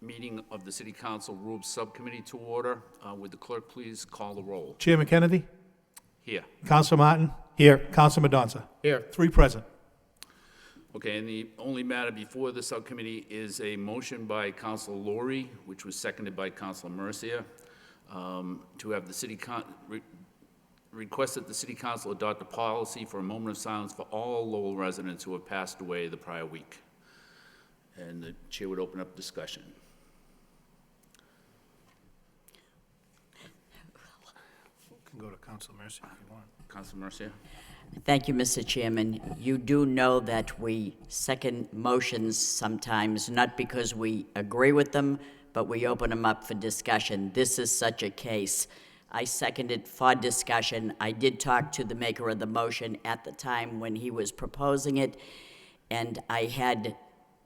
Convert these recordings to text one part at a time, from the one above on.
meeting of the City Council Rules Subcommittee to order. Would the clerk please call the roll? Chairman Kennedy? Here. Counsel Martin? Here. Counsel Mendoza? Here. 3 present. Okay, and the only matter before the subcommittee is a motion by Councilor Laurie, which was seconded by Councilor Mercia, to have the request that the City Council adopt a policy for a moment of silence for all Lowell residents who have passed away the prior week. And the chair would open up discussion. Can go to Council Mercy if you want. Councilor Mercia? Thank you, Mr. Chairman. You do know that we second motions sometimes, not because we agree with them, but we open them up for discussion. This is such a case. I seconded for discussion. I did talk to the maker of the motion at the time when he was proposing it, and I had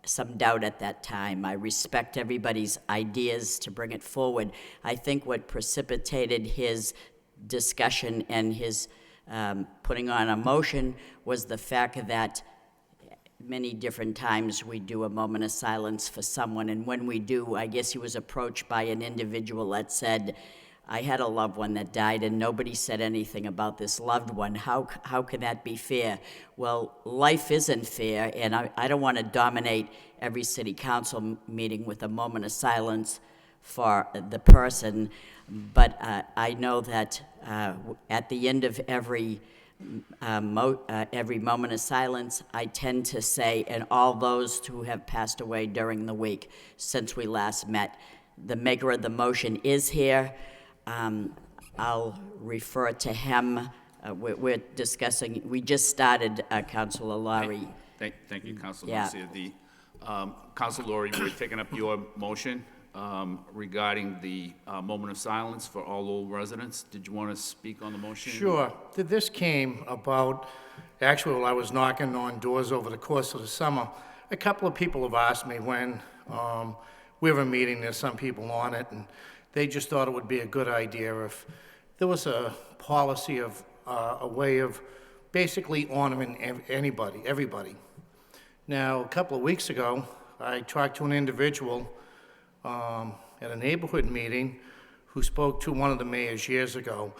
some doubt at that time. I respect everybody's ideas to bring it forward. I think what precipitated his discussion and his putting on a motion was the fact that many different times we do a moment of silence for someone, and when we do, I guess he was approached by an individual that said, I had a loved one that died and nobody said anything about this loved one. How can that be fair? Well, life isn't fair, and I don't want to dominate every city council meeting with a moment of silence for the person, but I know that at the end of every moment of silence, I tend to say, and all those who have passed away during the week since we last met. The maker of the motion is here. I'll refer to him. We're discussing, we just started, Councilor Laurie. Thank you, Councilor Yeah. Mercia. The Councilor Laurie, we're taking up your motion regarding the moment of silence for all Lowell residents. Did you want to speak on the motion? Sure. This came about, actually, while I was knocking on doors over the course of the summer, a couple of people have asked me when we have a meeting, there's some people on it, and they just thought it would be a good idea if there was a policy of a way of basically honoring everybody. Now, a couple of weeks ago, I talked to an individual at a neighborhood meeting who spoke to one of the mayors years ago.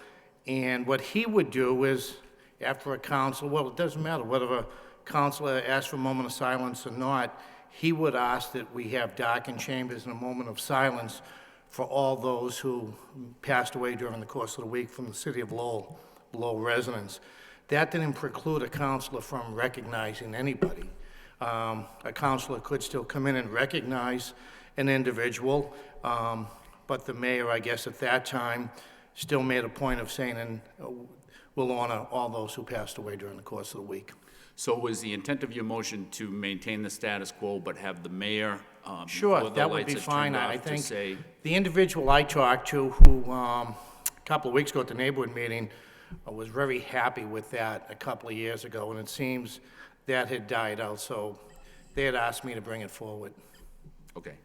And what he would do is, after a council, well, it doesn't matter whether a councilor asks for a moment of silence or not, he would ask that we have darkened chambers and a moment of silence for all those who passed away during the course of the week from the city of Lowell residents. That didn't preclude a councilor from recognizing anybody. A councilor could still come in and recognize an individual, but the mayor, I guess at that time, still made a point of saying, and we'll honor all those who passed away during the course of the week. So was the intent of your motion to maintain the status quo, but have the mayor, Sure, before the that would lights be are fine. turned I off, to think say, the individual I talked to, who a couple of weeks ago at the neighborhood meeting, was very happy with that a couple of years ago, and it seems that had died out, so they had asked me to bring it forward. okay.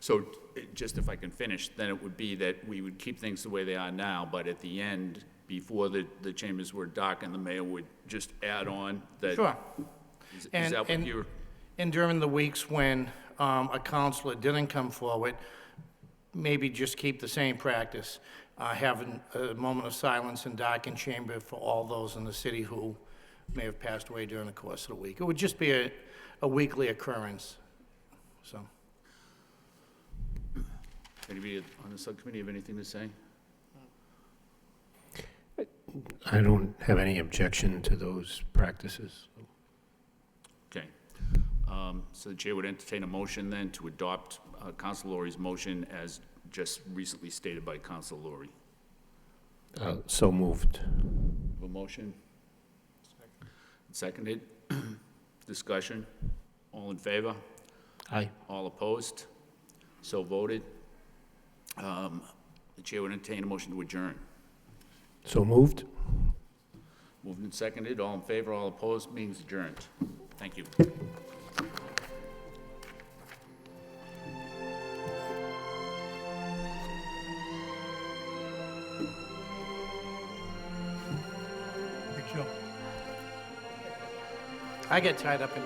So just if I can finish, then it would be that we would keep things the way they are now, but at the end, before the chambers were dark, and the mayor would just add on that. Sure. Is that what you're? And during the weeks when a councilor didn't come forward, maybe just keep the same practice, having a moment of silence and darkened chamber for all those in the city who may have passed away during the course of the week. It would just be a weekly occurrence, so. Anybody on the subcommittee have anything to say? I don't have any objection to those practices. Okay. So the chair would entertain a motion then to adopt Councilor Laurie's motion as just recently stated by Councilor Laurie. So moved. A motion? Seconded. Discussion? All in favor? Aye. All opposed? So voted. The chair would entertain a motion to adjourn. So moved. Moved and seconded. All in favor, all opposed, means adjourned. Thank you. Big show. I get tied up in